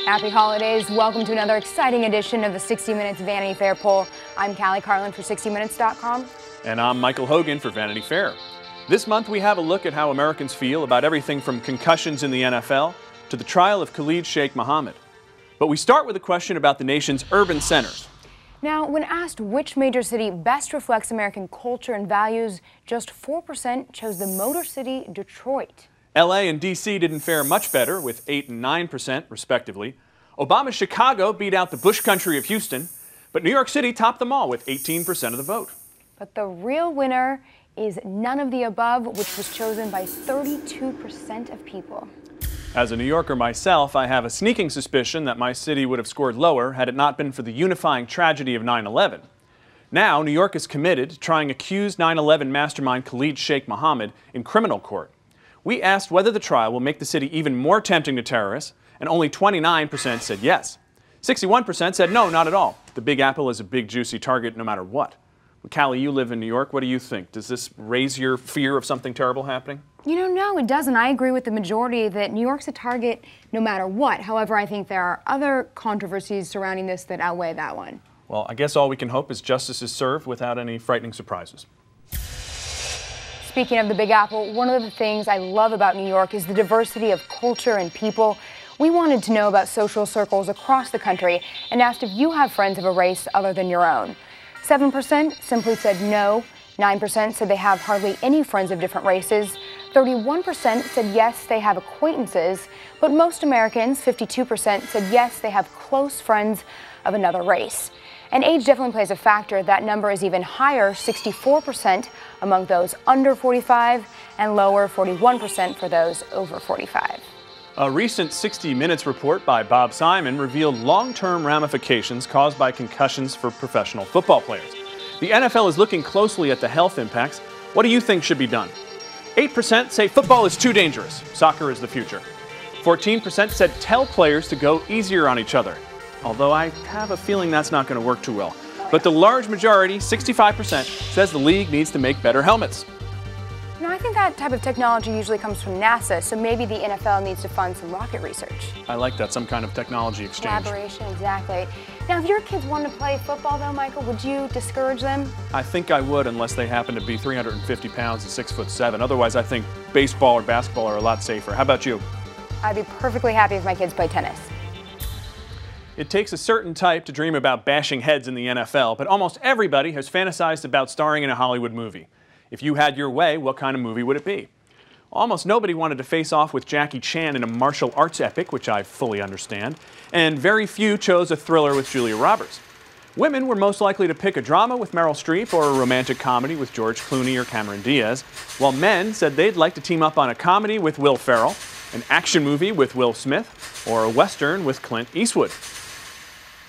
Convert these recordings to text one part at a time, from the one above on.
Happy holidays. Welcome to another exciting edition of the 60 Minutes Vanity Fair poll. I'm Carlin for 60minutes.com. And I'm Michael Hogan for Vanity Fair. This month we have a look at how Americans feel about everything from concussions in the NFL to the trial of Khalid Sheikh Mohammed. But we start with a question about the nation's urban centers. Now, when asked which major city best reflects American culture and values, just 4% chose the Motor City, Detroit. LA and DC didn't fare much better, with 8% and 9% respectively. Obama's Chicago beat out the bush country of Houston, but New York City topped them all with 18% of the vote. But the real winner is none of the above, which was chosen by 32% of people. As a New Yorker myself, I have a sneaking suspicion that my city would have scored lower had it not been for the unifying tragedy of 9/11. Now, New York is committed to trying accused 9/11 mastermind Khalid Sheikh Mohammed in criminal court. We asked whether the trial will make the city even more tempting to terrorists, and only 29% said yes. 61% said no, not at all. The Big Apple is a big, juicy target no matter what. Cali, you live in New York. What do you think? Does this raise your fear of something terrible happening? No, it doesn't. I agree with the majority that New York's a target no matter what. However, I think there are other controversies surrounding this that outweigh that one. Well, I guess all we can hope is justice is served without any frightening surprises. Speaking of the Big Apple, one of the things I love about New York is the diversity of culture and people. We wanted to know about social circles across the country and asked if you have friends of a race other than your own. 7% simply said no. 9% said they have hardly any friends of different races. 31% said yes, they have acquaintances. But most Americans, 52%, said yes, they have close friends of another race. And age definitely plays a factor. That number is even higher, 64% among those under 45 and lower, 41% for those over 45. A recent 60 Minutes report by Bob Simon revealed long-term ramifications caused by concussions for professional football players. The NFL is looking closely at the health impacts. What do you think should be done? 8% say football is too dangerous. Soccer is the future. 14% said tell players to go easier on each other. Although I have a feeling that's not going to work too well. But the large majority, 65%, says the league needs to make better helmets. I think that type of technology usually comes from NASA, so maybe the NFL needs to fund some rocket research. I like that, some kind of technology exchange. Collaboration, exactly. Now, if your kids wanted to play football, though, Michael, would you discourage them? I think I would, unless they happen to be 350 pounds and 6'7". Otherwise, I think baseball or basketball are a lot safer. How about you? I'd be perfectly happy if my kids played tennis. It takes a certain type to dream about bashing heads in the NFL, but almost everybody has fantasized about starring in a Hollywood movie. If you had your way, what kind of movie would it be? Almost nobody wanted to face off with Jackie Chan in a martial arts epic, which I fully understand, and very few chose a thriller with Julia Roberts. Women were most likely to pick a drama with Meryl Streep or a romantic comedy with George Clooney or Cameron Diaz, while men said they'd like to team up on a comedy with Will Ferrell, an action movie with Will Smith, or a western with Clint Eastwood.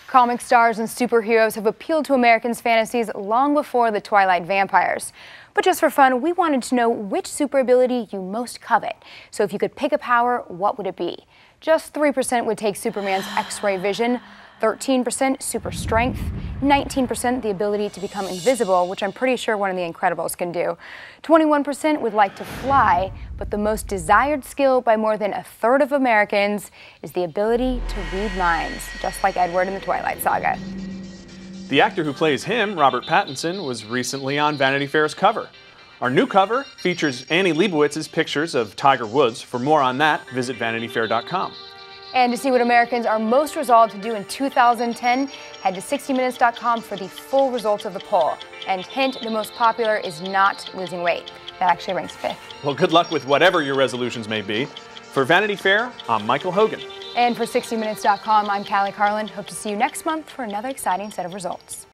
Comic stars and superheroes have appealed to Americans' fantasies long before the Twilight vampires. But just for fun, we wanted to know which super ability you most covet. So if you could pick a power, what would it be? Just 3% would take Superman's X-ray vision, 13% super strength, 19% the ability to become invisible, which I'm pretty sure one of the Incredibles can do. 21% would like to fly, but the most desired skill by more than a third of Americans is the ability to read minds, just like Edward in the Twilight Saga. The actor who plays him, Robert Pattinson, was recently on Vanity Fair's cover. Our new cover features Annie Leibovitz's pictures of Tiger Woods. For more on that, visit VanityFair.com. And to see what Americans are most resolved to do in 2010, head to 60minutes.com for the full results of the poll. And hint, the most popular is not losing weight. That actually ranks 5th. Well, good luck with whatever your resolutions may be. For Vanity Fair, I'm Michael Hogan. And for 60minutes.com, I'm Carlin. Hope to see you next month for another exciting set of results.